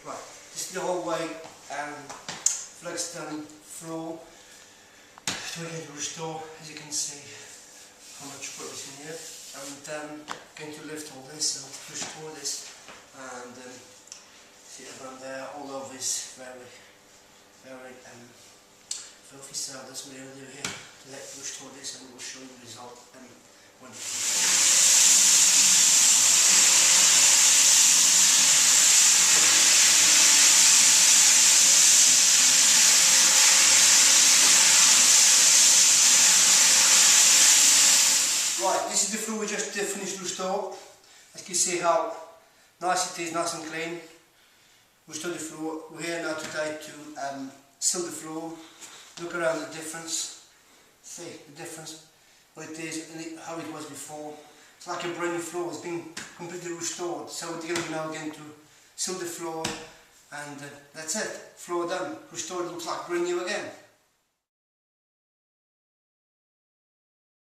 Right, this is the whole way flexed down floor to again restore, as you can see how much work is in here. And going to lift all this and restore this, and see around there, all of this very filthy, so that's what we're going to do here, to restore this, and we'll show you the result when Right, this is the floor we just finished to restore. As you can see how nice it is, nice and clean. Restore the floor. We're here now today to seal the floor. Look around the difference. See the difference, what it is and how it was before. It's like a brand new floor. It's been completely restored. So we're going to now again to seal the floor, and that's it. Floor done. Restored. Looks like brand new again.